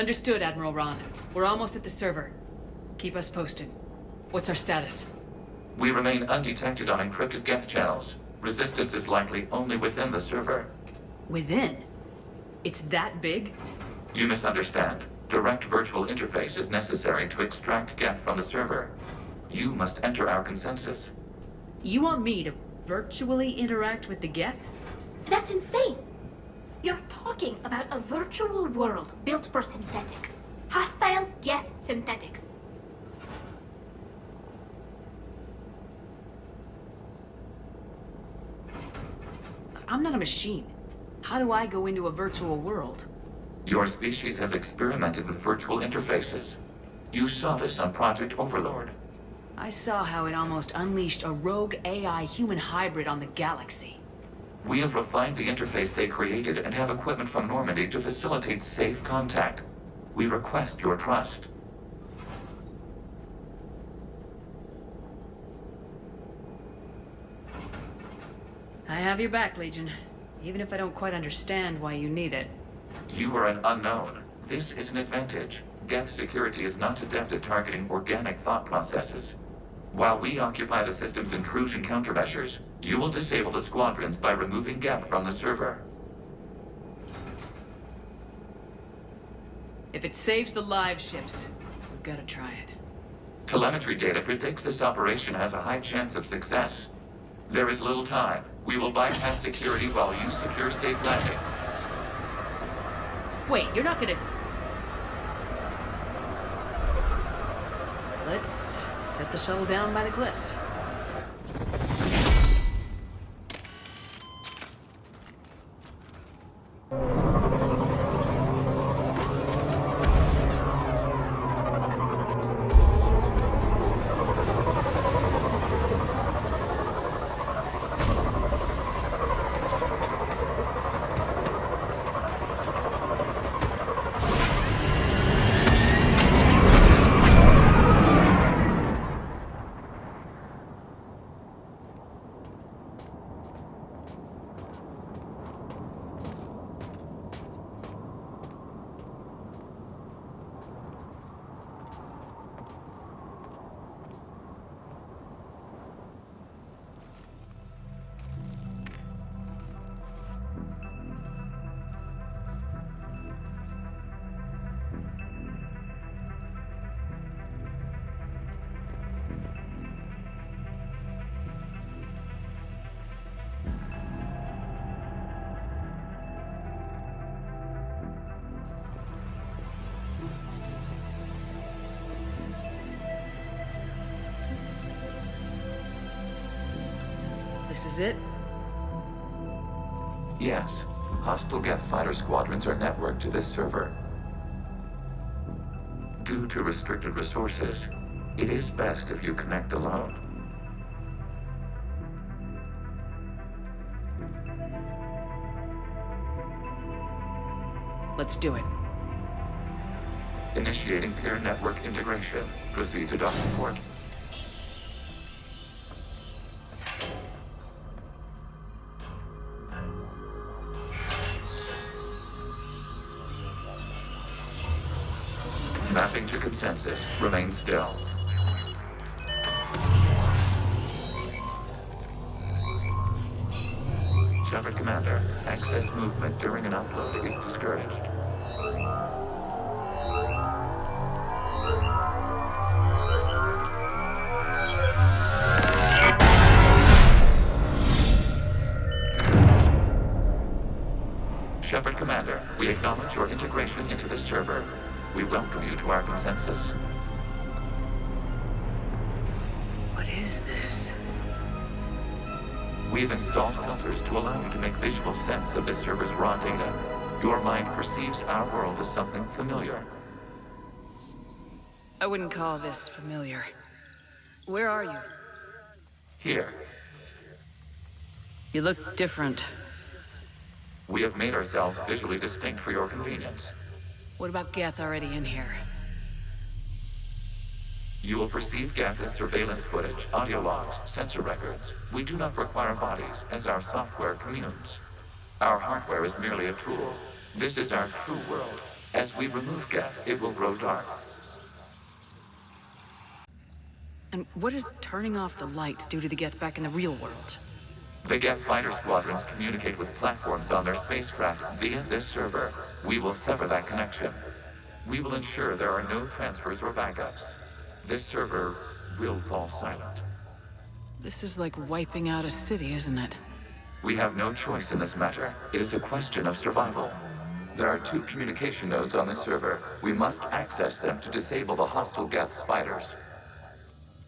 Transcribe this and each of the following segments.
Understood, Admiral Ron. We're almost at the server. Keep us posted. What's our status? We remain undetected on encrypted Geth channels. Resistance is likely only within the server. Within? It's that big? You misunderstand. Direct virtual interface is necessary to extract Geth from the server. You must enter our consensus. You want me to virtually interact with the Geth? That's insane! You're talking about a virtual world built for synthetics. Hostile Geth synthetics. I'm not a machine. How do I go into a virtual world? Your species has experimented with virtual interfaces. You saw this on Project Overlord. I saw how it almost unleashed a rogue AI human hybrid on the galaxy. We have refined the interface they created and have equipment from Normandy to facilitate safe contact. We request your trust. I have your back, Legion. Even if I don't quite understand why you need it. You are an unknown. This is an advantage. Geth security is not adept at targeting organic thought processes. While we occupy the system's intrusion countermeasures, you will disable the squadrons by removing Geth from the server. If it saves the live ships, we've got to try it. Telemetry data predicts this operation has a high chance of success. There is little time. We will bypass security while you secure safe landing. Wait, you're not gonna... Let's set the shuttle down by the cliff. This is it? Yes. Hostile Geth fighter squadrons are networked to this server. Due to restricted resources, it is best if you connect alone. Let's do it. Initiating peer network integration. Proceed to docking port. Mapping to consensus. Remain still. Shepard Commander, access movement during an upload is discouraged. Shepard Commander, we acknowledge your integration into this server. We welcome you to our consensus. What is this? We've installed filters to allow you to make visual sense of this server's raw data. Your mind perceives our world as something familiar. I wouldn't call this familiar. Where are you? Here, You look different. we have made ourselves visually distinct for your convenience. What about Geth already in here? You will perceive Geth as surveillance footage, audio logs, sensor records. We do not require bodies, as our software communes. Our hardware is merely a tool. This is our true world. As we remove Geth, it will grow dark. And what does turning off the lights do to the Geth back in the real world? The Geth fighter squadrons communicate with platforms on their spacecraft via this server. We will sever that connection. We will ensure there are no transfers or backups. This server will fall silent. This is like wiping out a city, isn't it? We have no choice in this matter. It is a question of survival. There are 2 communication nodes on this server. We must access them to disable the hostile Geth's fighters.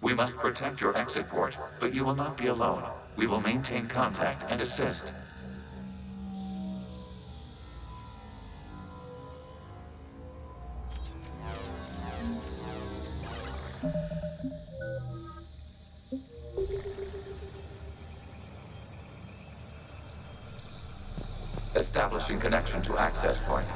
We must protect your exit port, but you will not be alone. We will maintain contact and assist. Establishing connection to access point.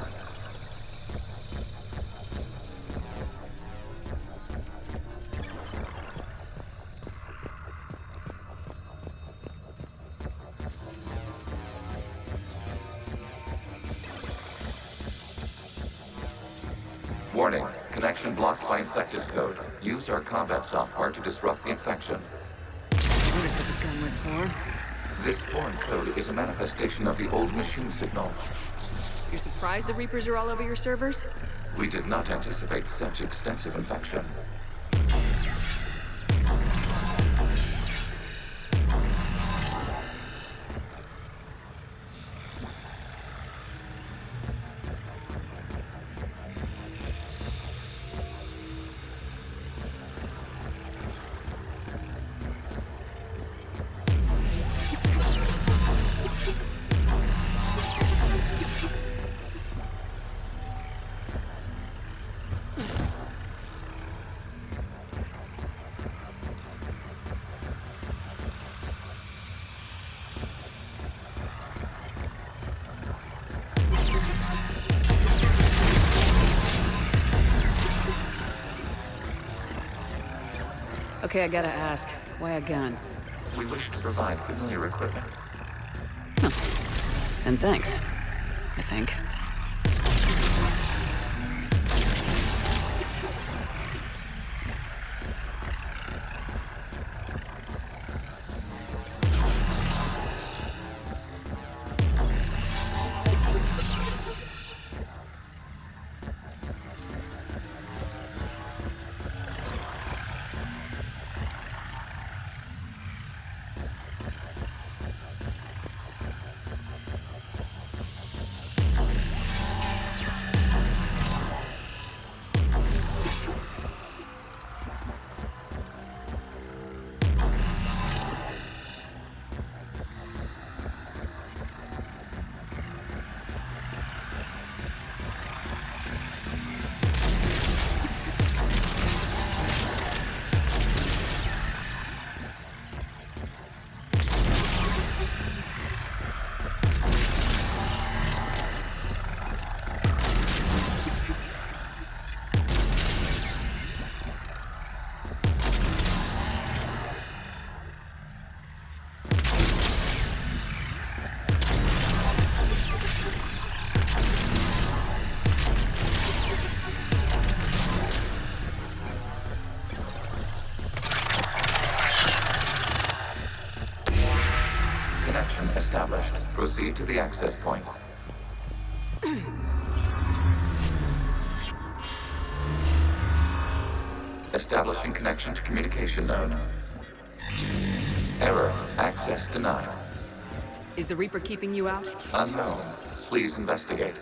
Warning, connection blocked by infected code. Use our combat software to disrupt the infection. What is what the gun was for? This foreign code is a manifestation of the old machine signal. You're surprised the Reapers are all over your servers? We did not anticipate such extensive infection. Okay, I gotta ask. Why a gun? We wish to provide familiar equipment. And thanks. I think. access point. Establishing connection to communication node. Error. Access denied. Is the Reaper keeping you out? Unknown. Please investigate.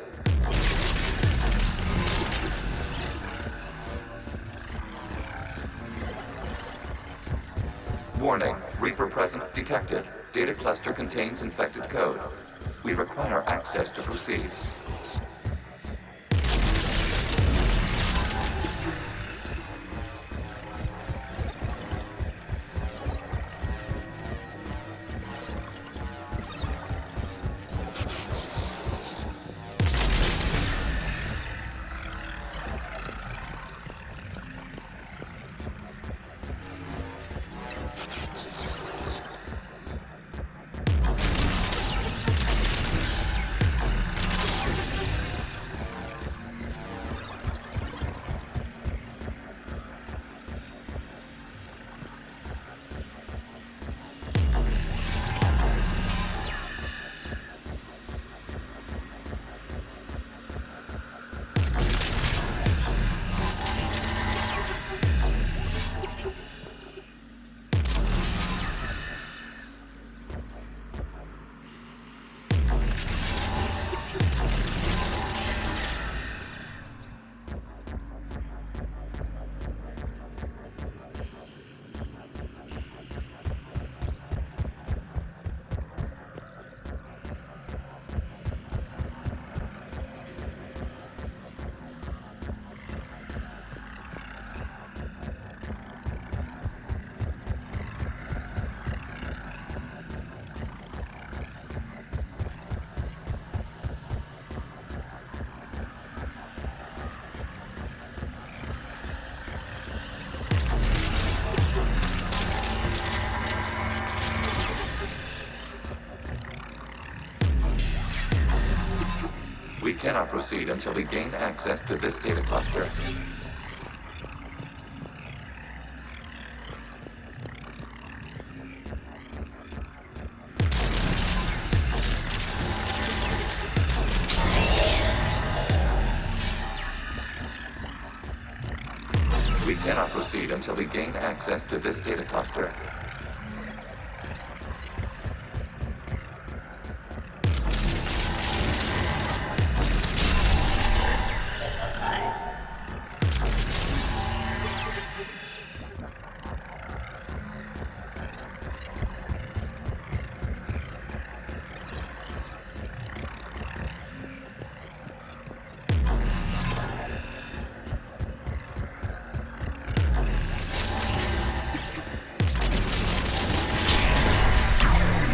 Warning. Reaper presence detected. Data cluster contains infected code. We require access to proceed. We cannot proceed until we gain access to this data cluster. We cannot proceed until we gain access to this data cluster.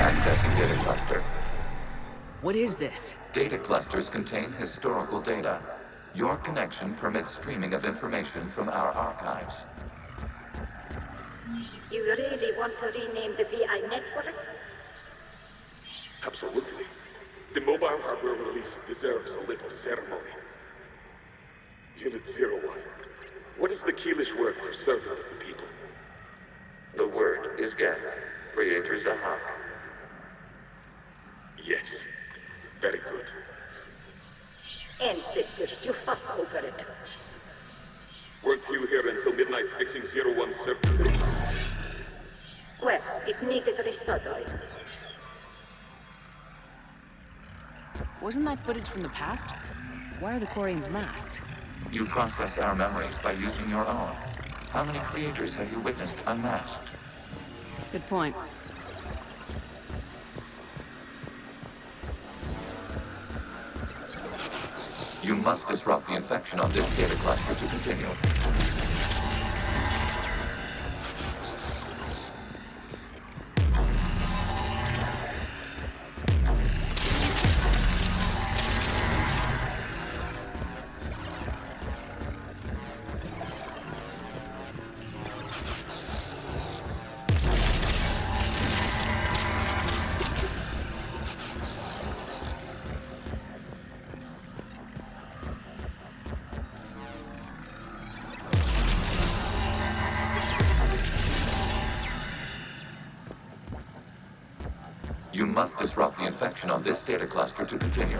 Accessing data cluster. What is this? Data clusters contain historical data. Your connection permits streaming of information from our archives. You really want to rename the VI networks? Absolutely. The mobile hardware release deserves a little ceremony. Unit 01. What is the Keelish word for servant of the people? The word is Geth, Creator Zahak. Yes. Very good. Ancestors, you fuss over it. Weren't you here until midnight fixing 01's circuitry? Well, it needed resoldering. Wasn't that footage from the past? Why are the Quarians masked? You process our memories by using your own. How many creators have you witnessed unmasked? Good point. You must disrupt the infection on this data cluster to continue. must disrupt the infection on this data cluster to continue.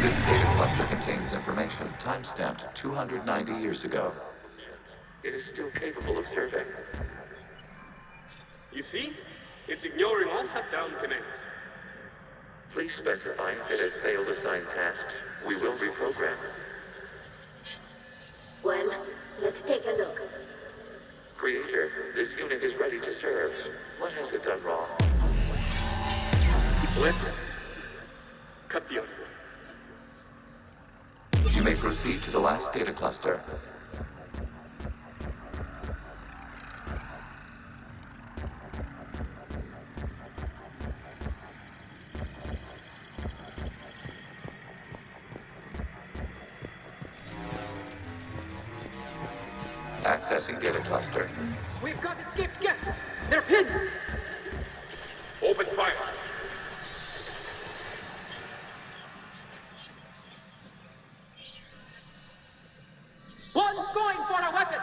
This data cluster contains information time-stamped 290 years ago. It is still capable of serving. You see? It's ignoring all shutdown commands. Please specify if it has failed assigned tasks. We will reprogram. Well, let's take a look. Creator, this unit is ready to serve. What has it done wrong? Let's cut the audio. You may proceed to the last data cluster. Accessing data cluster. We've got escaped Geth! They're pinned! Open fire. One's going for a weapon!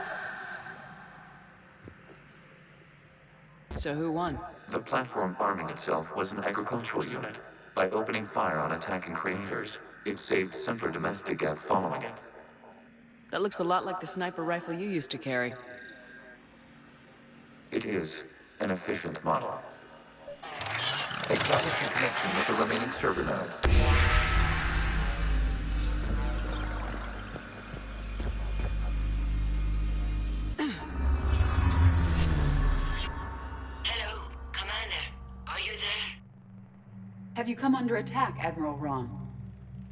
So who won? The platform arming itself was an agricultural unit. By opening fire on attacking creators, it saved simpler domestic Geth following it. That looks a lot like the sniper rifle you used to carry. It is an efficient model. Establishing connection with the remaining server node. Hello, Commander. Are you there? Have you come under attack, Admiral Ron?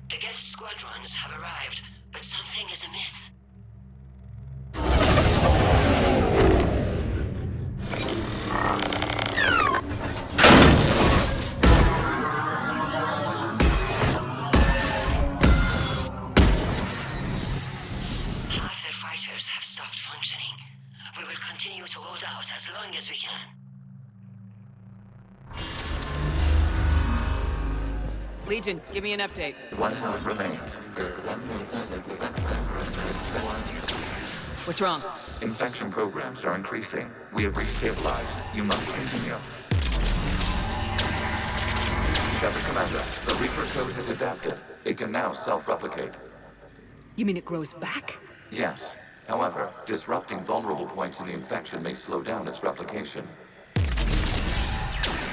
The Geth squadrons have arrived, but something is amiss. Half their fighters have stopped functioning. We will continue to hold out as long as we can. Legion, give me an update. One node remains. What's wrong? Infection programs are increasing. We have restabilized. You must continue. Shepard Commander, the Reaper code has adapted. It can now self-replicate. You mean it grows back? Yes. However, disrupting vulnerable points in the infection may slow down its replication.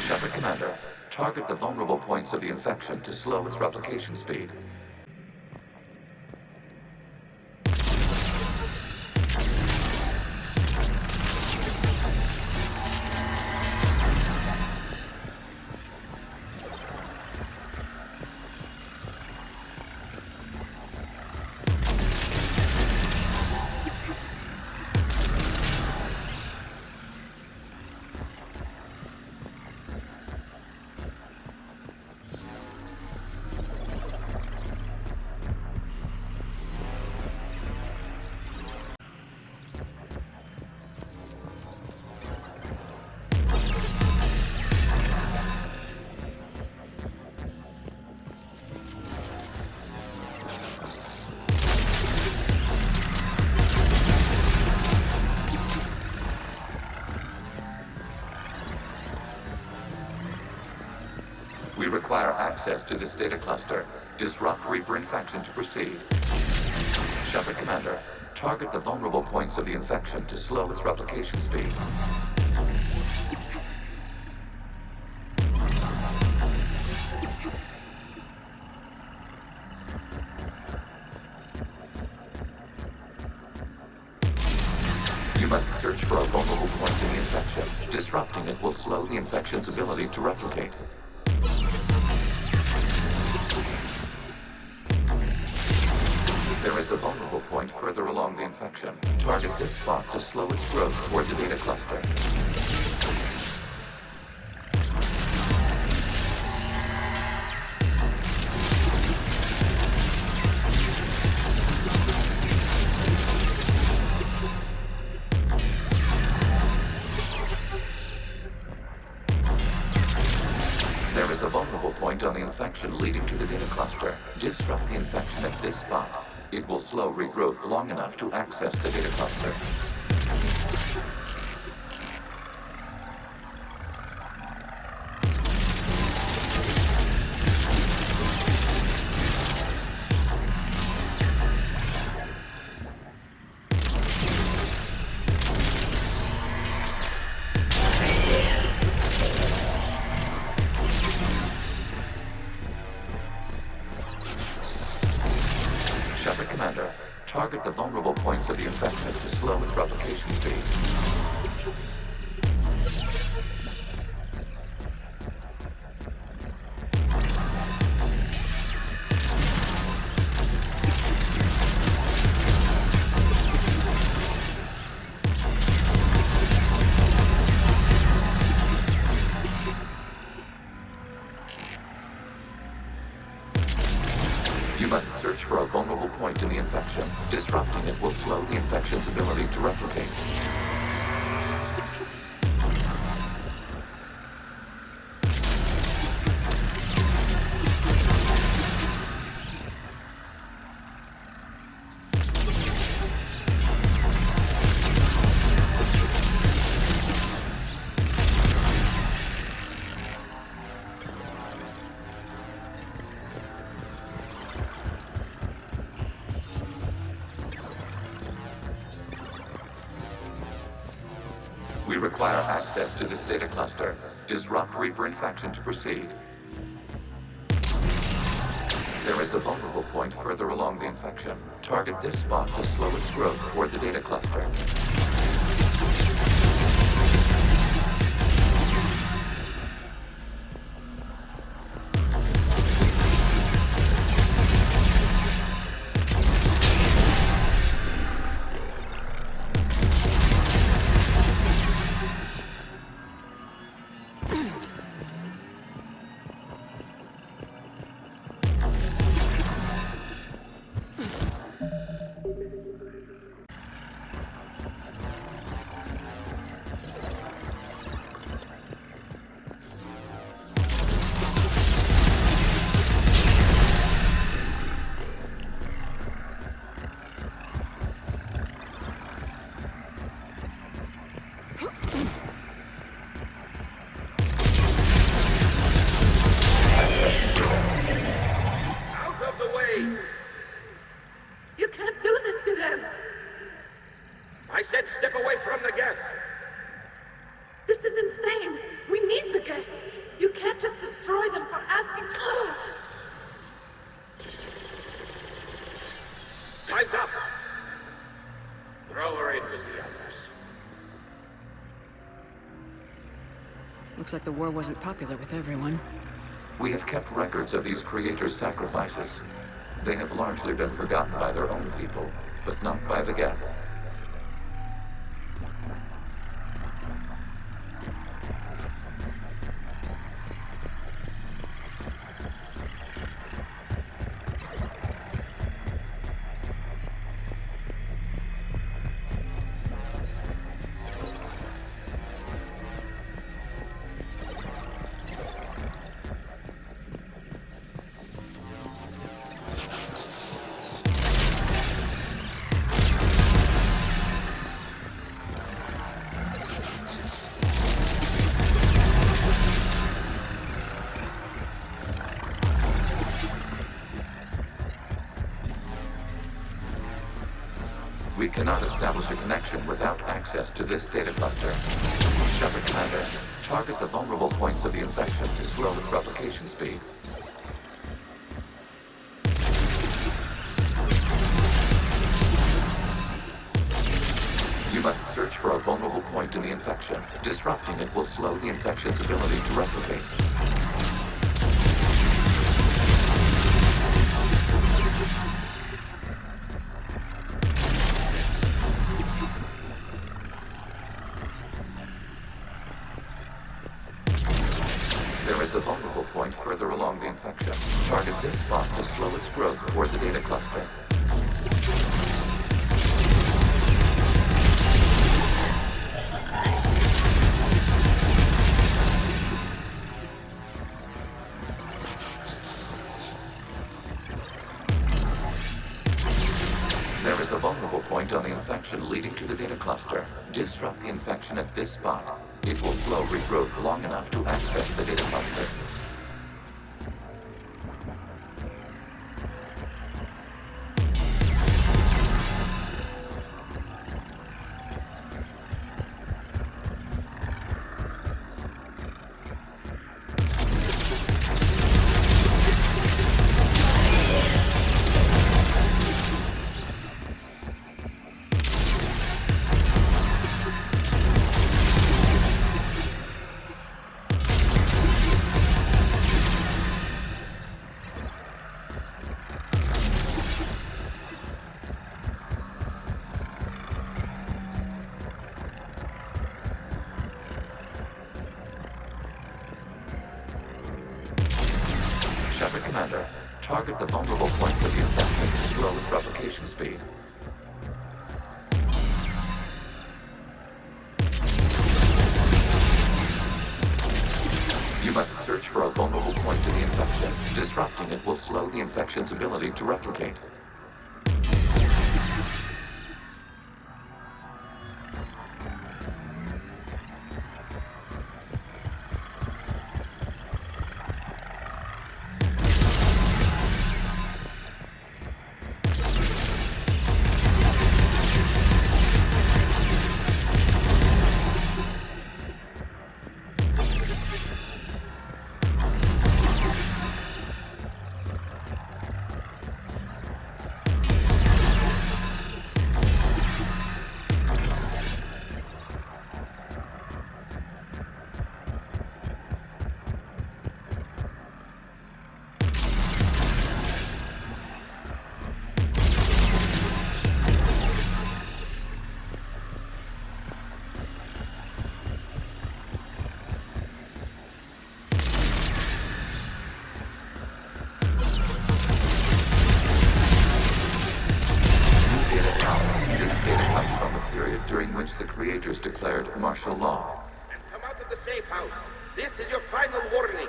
Shepard Commander, target the vulnerable points of the infection to slow its replication speed. We require access to this data cluster. Disrupt Reaper infection to proceed. Shepard Commander, target the vulnerable points of the infection to slow its replication speed. You must search for a vulnerable point in the infection. Disrupting it will slow the infection's ability to replicate. is a vulnerable point further along the infection. Target this spot to slow its growth toward the data cluster. There is a vulnerable point on the infection leading to the data cluster. Disrupt the infection at this spot. It will slow regrowth long enough to access the data cluster. Shepard Commander, target the vulnerable points of the infection to slow its replication speed. You must search for a vulnerable point in the infection. Disrupting it will slow the infection's ability to replicate. We require access to this data cluster. Disrupt Reaper infection to proceed. There is a vulnerable point further along the infection. Target this spot to slow its growth toward the data cluster. You can't do this to them! I said step away from the Geth! This is insane! We need the Geth! You can't just destroy them for asking for us! Time's up! Throw her into the others. Looks like the war wasn't popular with everyone. We have kept records of these creators' sacrifices. They have largely been forgotten by their own people, but not by the Geth. We cannot establish a connection without access to this data cluster. Shepard Commander, target the vulnerable points of the infection to slow its replication speed. You must search for a vulnerable point in the infection. Disrupting it will slow the infection's ability to replicate. leading to the data cluster. Disrupt the infection at this spot. It will slow regrowth long enough to access the data cluster. Shepard Commander, target the vulnerable points of the infection to slow its replication speed. You must search for a vulnerable point to the infection. Disrupting it will slow the infection's ability to replicate. During which the creators declared martial law. And come out of the safe house. This is your final warning.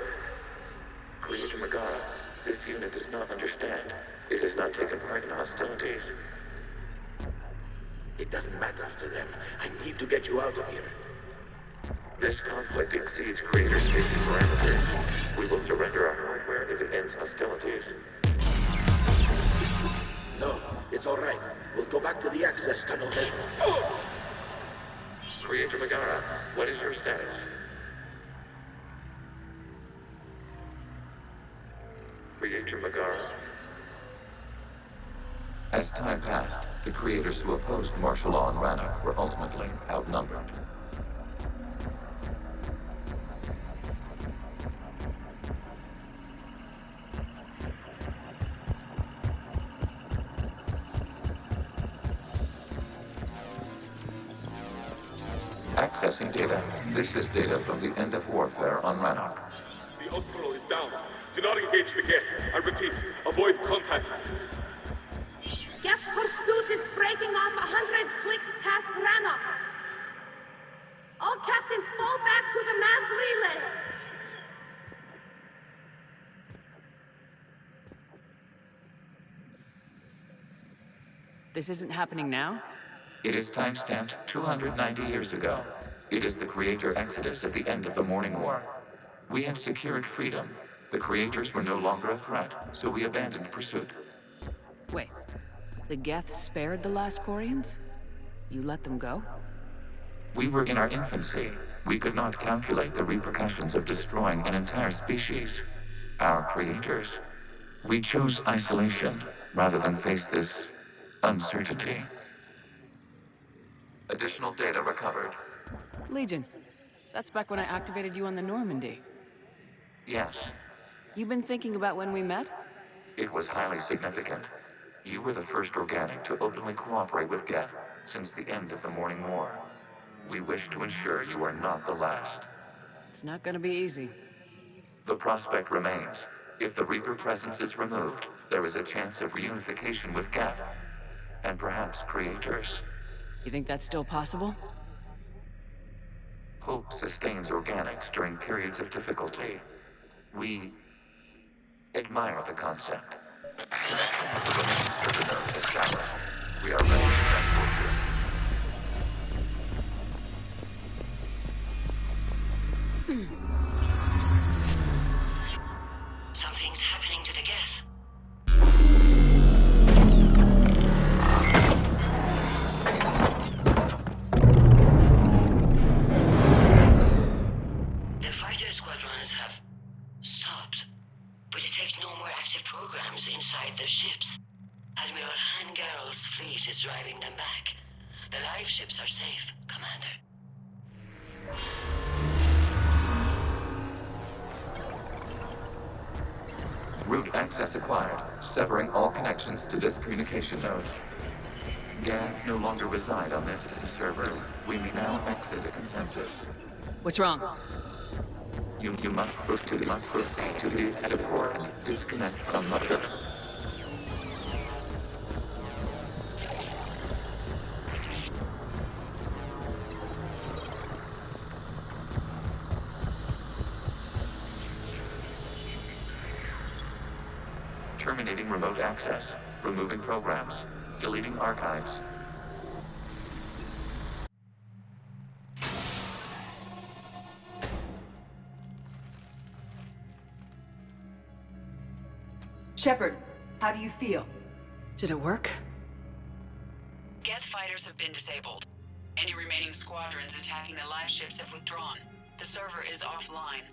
Creator Megara, this unit does not understand. It has not taken part in hostilities. It doesn't matter to them. I need to get you out of here. This conflict exceeds Creator's safety parameters. We will surrender our hardware if it ends hostilities. No, it's all right. We'll go back to the access tunnel then. Creator Megara, what is your status? Creator Megara. As time passed, the creators who opposed martial law in Rannoch were ultimately outnumbered. Accessing data. This is data from the end of warfare on Rannoch. The Outflow is down. Do not engage the Geth. I repeat, avoid contact. Geth pursuit is breaking off 100 clicks past Rannoch. All captains fall back to the mass relay. This isn't happening now? It is timestamped 290 years ago. It is the Creator Exodus at the end of the Morning War. We had secured freedom. The Creators were no longer a threat, so we abandoned pursuit. Wait, the Geth spared the last Quarians? You let them go? We were in our infancy. We could not calculate the repercussions of destroying an entire species. Our creators. We chose isolation rather than face this uncertainty. Additional data recovered. Legion. That's back when I activated you on the Normandy. Yes, You've been thinking about when we met? it was highly significant. You were the first organic to openly cooperate with Geth since the end of the Morning War. We wish to ensure you are not the last. It's not gonna be easy. The prospect remains. If the Reaper presence is removed, there is a chance of reunification with Geth. And perhaps creators. You think that's still possible? Hope sustains organics during periods of difficulty. We admire the concept. The remains of the node established. We are ready to transport you. The live ships are safe, Commander. Root access acquired, severing all connections to this communication node. Geth no longer reside on this server. We may now exit the consensus. What's wrong? You must proceed to the edit port and disconnect from mother. Terminating remote access. Removing programs. Deleting archives. Shepard, how do you feel? Did it work? Geth fighters have been disabled. Any remaining squadrons attacking the live ships have withdrawn. The server is offline.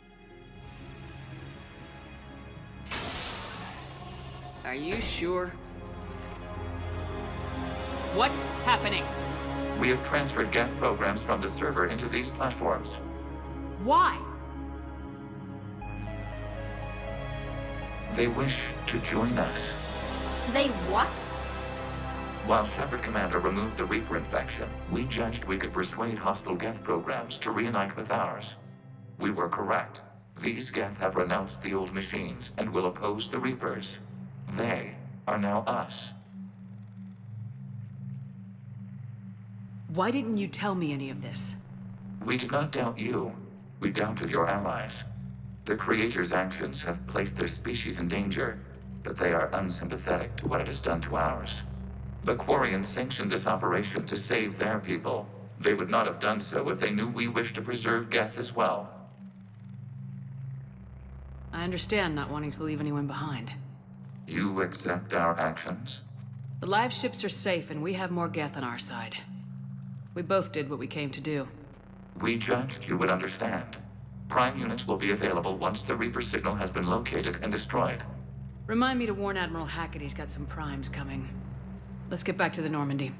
Are you sure? What's happening? We have transferred Geth programs from the server into these platforms. Why? They wish to join us. They what? While Shepard Commander removed the Reaper infection, we judged we could persuade hostile Geth programs to reunite with ours. We were correct. These Geth have renounced the old machines and will oppose the Reapers. They are now us. Why didn't you tell me any of this? We did not doubt you. We doubted your allies. The Creator's actions have placed their species in danger, but they are unsympathetic to what it has done to ours. The Quarians sanctioned this operation to save their people. They would not have done so if they knew we wished to preserve Geth as well. I understand not wanting to leave anyone behind. You accept our actions? The live ships are safe and we have more Geth on our side. We both did what we came to do. We judged you would understand. Prime units will be available once the Reaper signal has been located and destroyed. Remind me to warn Admiral Hackett he's got some primes coming. Let's get back to the Normandy.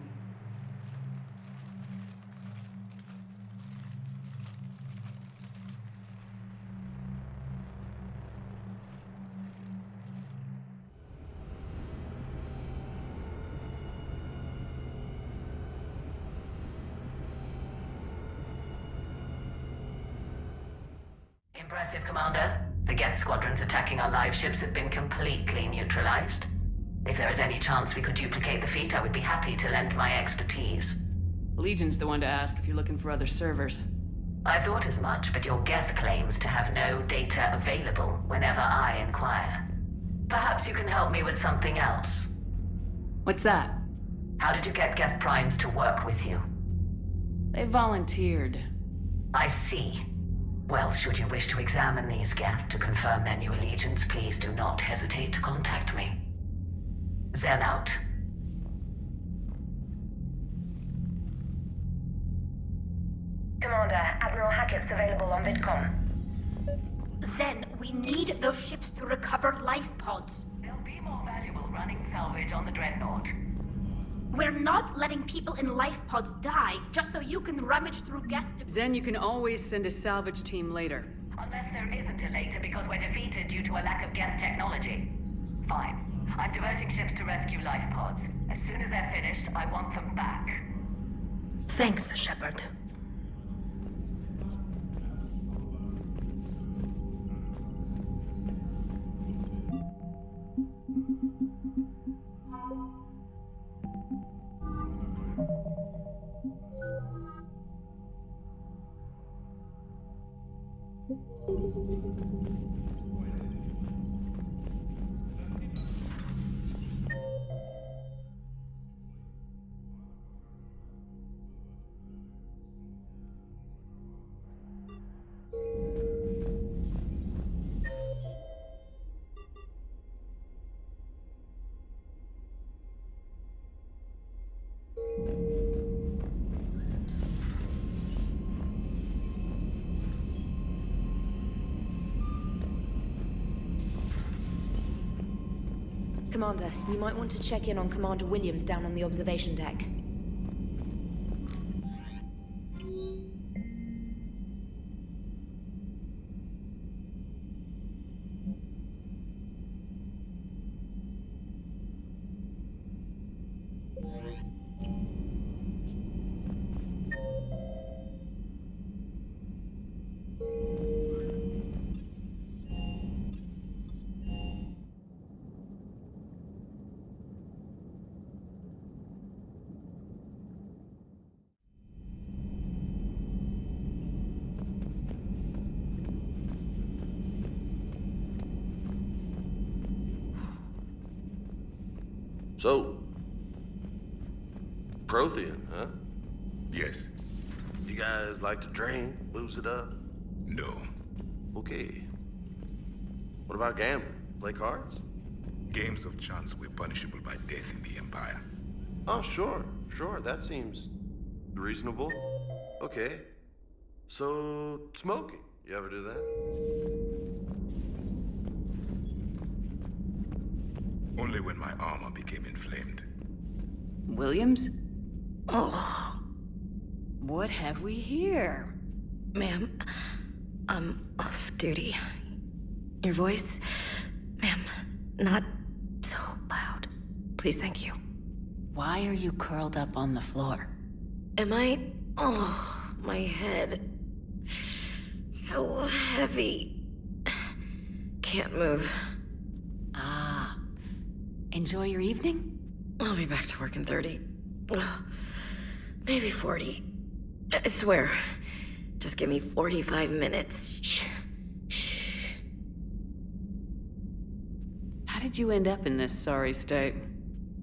Impressive, Commander. The Geth squadrons attacking our live ships have been completely neutralized. If there is any chance we could duplicate the feat, I would be happy to lend my expertise. Legion's the one to ask if you're looking for other servers. I thought as much, but your Geth claims to have no data available whenever I inquire. Perhaps you can help me with something else. What's that? How did you get Geth primes to work with you? They volunteered. I see. Well, should you wish to examine these Geth to confirm their new allegiance, please do not hesitate to contact me. Zen out. Commander, Admiral Hackett's available on VidCom. Zen, we need those ships to recover life pods. They'll be more valuable running salvage on the Dreadnought. We're not letting people in life pods die just so you can rummage through Geth. Zen, you can always send a salvage team later. Unless there isn't a later because we're defeated due to a lack of Geth technology. Fine. I'm diverting ships to rescue life pods. As soon as they're finished, I want them back. Thanks, Shepard. Commander, you might want to check in on Commander Williams down on the observation deck. So, Prothean, huh? Yes. You guys like to drink, booze it up? No. Okay. What about gambling? Play cards? Games of chance were punishable by death in the Empire. Oh, sure. That seems reasonable. Okay. So, smoking. You ever do that? Only when my armor became inflamed. Williams? Oh. What have we here? Ma'am, I'm off duty. Your voice, ma'am, not so loud. Please, thank you. Why are you curled up on the floor? Am I? Oh, my head. So heavy. Can't move. Ah. Enjoy your evening? I'll be back to work in 30. Maybe 40. I swear. Just give me 45 minutes. Shh. Shh. How did you end up in this sorry state?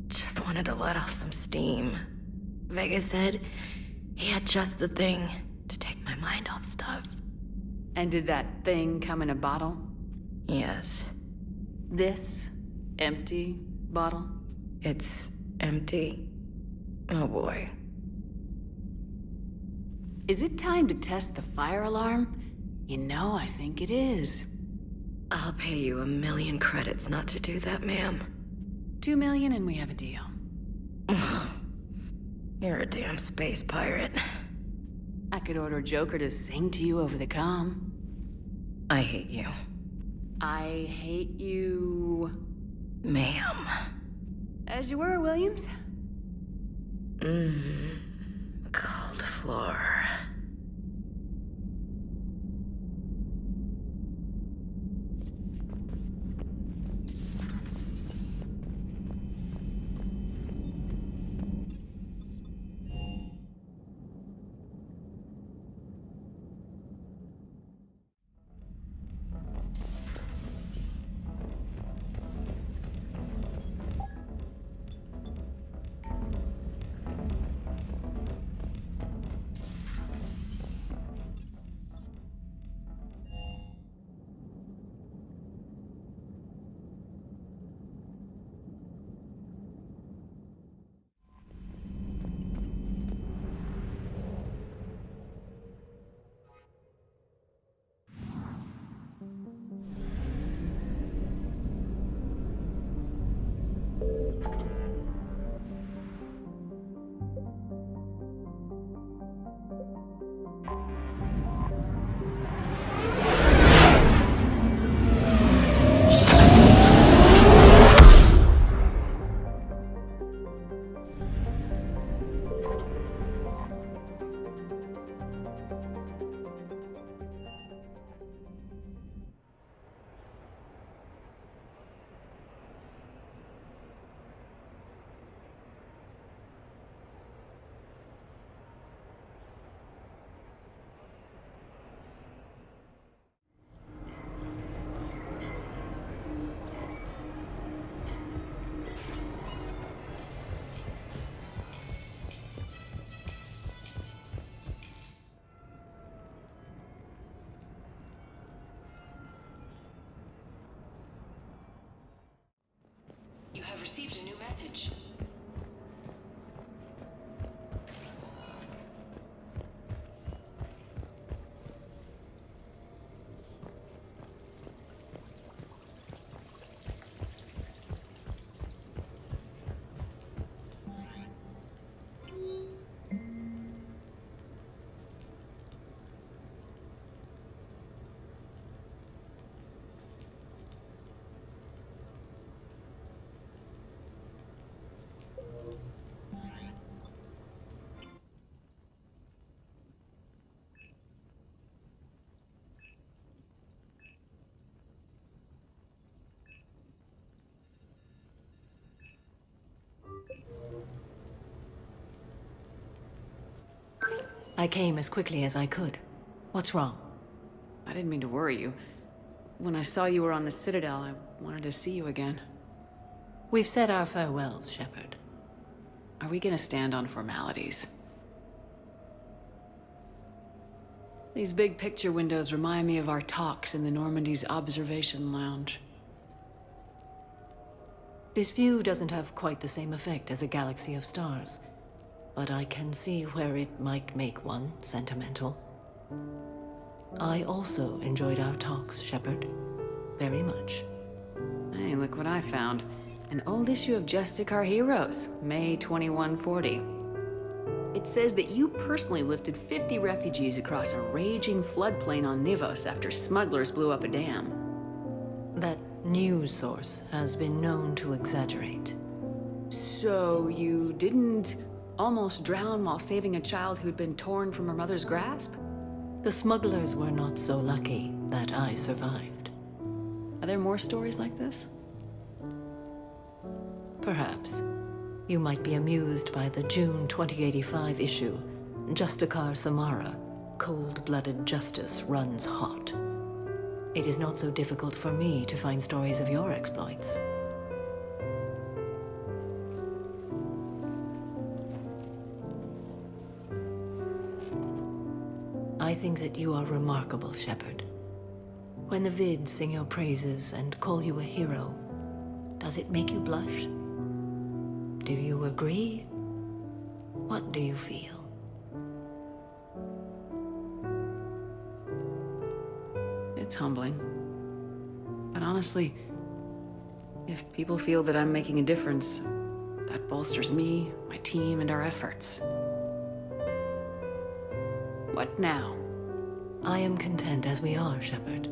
Just wanted to let off some steam. Vega said he had just the thing to take my mind off stuff. And did that thing come in a bottle? Yes. This empty bottle? It's empty. Oh boy. Is it time to test the fire alarm? You know, I think it is. I'll pay you 1,000,000 credits not to do that, ma'am. 2 million and we have a deal. You're a damn space pirate. I could order Joker to sing to you over the comm. I hate you. I hate you... Ma'am. As you were, Williams. Cold floor. You have received a new message. I came as quickly as I could. What's wrong? I didn't mean to worry you. When I saw you were on the Citadel, I wanted to see you again. We've said our farewells, Shepard. Are we gonna stand on formalities? These big picture windows remind me of our talks in the Normandy's observation lounge. This view doesn't have quite the same effect as a galaxy of stars, but I can see where it might make one sentimental. I also enjoyed our talks, Shepard. Very much. Hey, look what I found. An old issue of Justicar Heroes, May 2140. It says that you personally lifted 50 refugees across a raging floodplain on Nivos after smugglers blew up a dam. That news source has been known to exaggerate. So you didn't almost drown while saving a child who'd been torn from her mother's grasp? The smugglers were not so lucky that I survived. Are there more stories like this? Perhaps. You might be amused by the June 2085 issue, Justicar Samara, Cold-Blooded Justice Runs Hot. It is not so difficult for me to find stories of your exploits. I think that you are remarkable, Shepard. When the vids sing your praises and call you a hero, does it make you blush? Do you agree? What do you feel? It's humbling. But honestly, if people feel that I'm making a difference, that bolsters me, my team, and our efforts. What now? I am content as we are, Shepard.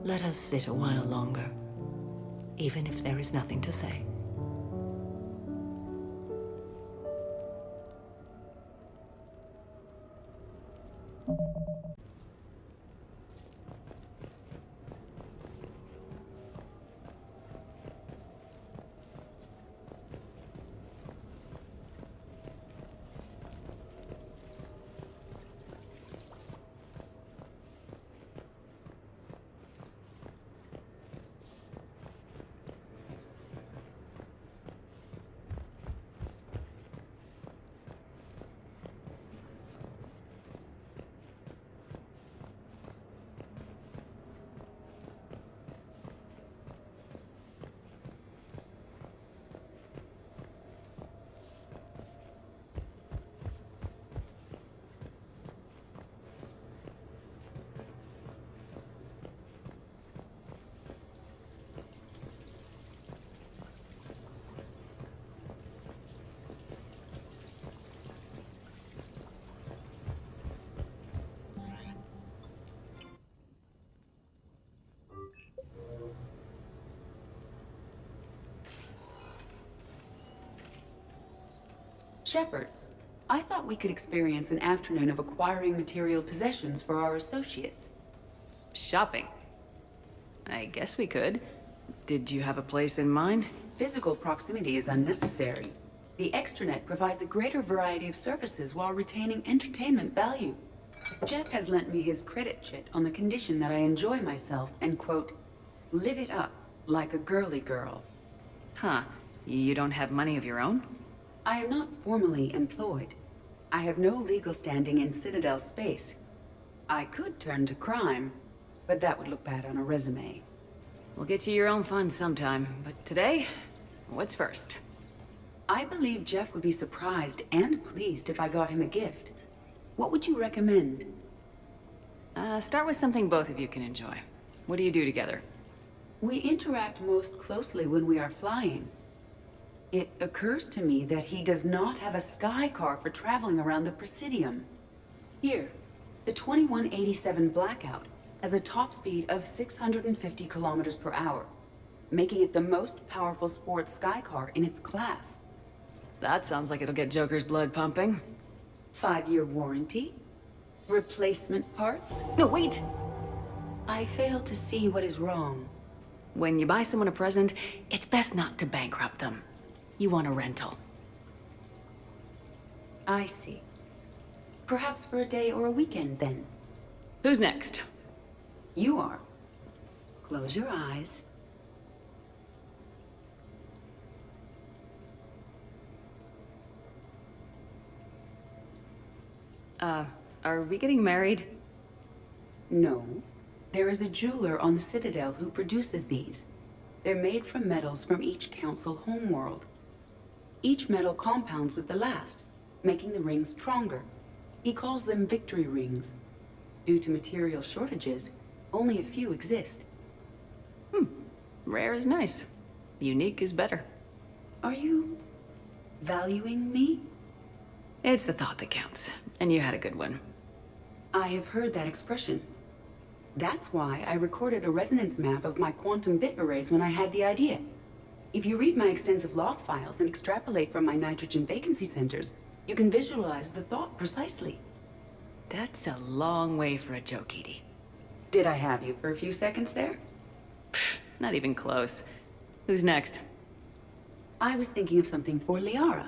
Let us sit a while longer, even if there is nothing to say. Shepard, I thought we could experience an afternoon of acquiring material possessions for our associates. Shopping? I guess we could. Did you have a place in mind? Physical proximity is unnecessary. The extranet provides a greater variety of services while retaining entertainment value. Jeff has lent me his credit chit on the condition that I enjoy myself and, quote, live it up like a girly girl. Huh. You don't have money of your own? I am not formally employed. I have no legal standing in Citadel space. I could turn to crime, but that would look bad on a resume. We'll get you your own funds sometime, but today, what's first? I believe Jeff would be surprised and pleased if I got him a gift. What would you recommend? Start with something both of you can enjoy. What do you do together? We interact most closely when we are flying. It occurs to me that he does not have a sky car for traveling around the Presidium. Here, the 2187 Blackout has a top speed of 650 kilometers per hour, making it the most powerful sports sky car in its class. That sounds like it'll get Joker's blood pumping. 5-year warranty? Replacement parts? No, wait! I fail to see what is wrong. When you buy someone a present, it's best not to bankrupt them. You want a rental. I see. Perhaps for a day or a weekend, then. Who's next? You are. Close your eyes. Are we getting married? No. There is a jeweler on the Citadel who produces these. They're made from metals from each council homeworld. Each metal compounds with the last, making the rings stronger. He calls them victory rings. Due to material shortages, only a few exist. Rare is nice. Unique is better. Are you valuing me? It's the thought that counts, and you had a good one. I have heard that expression. That's why I recorded a resonance map of my quantum bit arrays when I had the idea. If you read my extensive log files and extrapolate from my nitrogen vacancy centers, you can visualize the thought precisely. That's a long way for a joke, Edie. Did I have you for a few seconds there? Not even close. Who's next? I was thinking of something for Liara.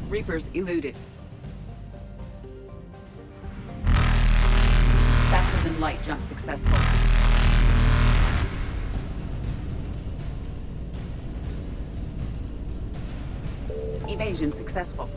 Reapers eluded. Faster than light jump successful. Evasion successful.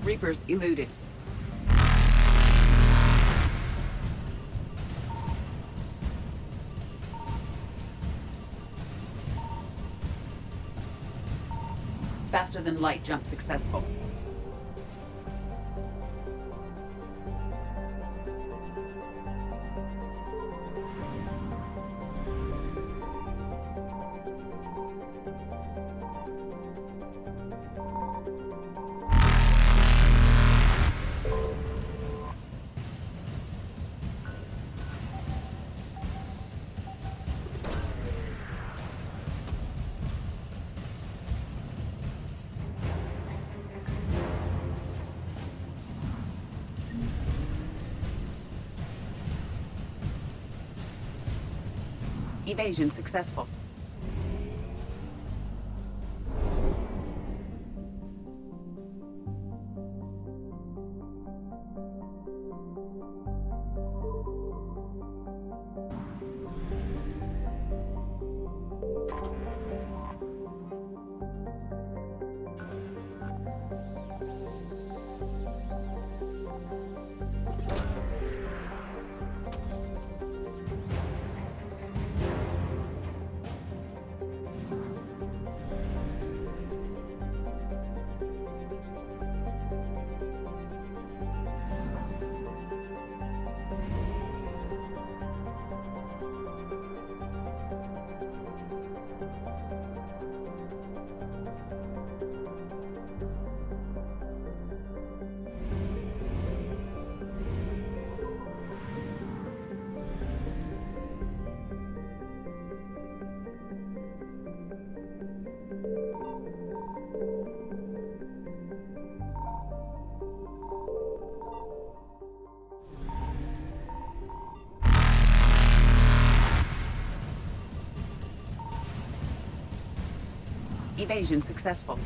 Reapers eluded. Faster than light jump successful. Evasion successful. Evasion successful.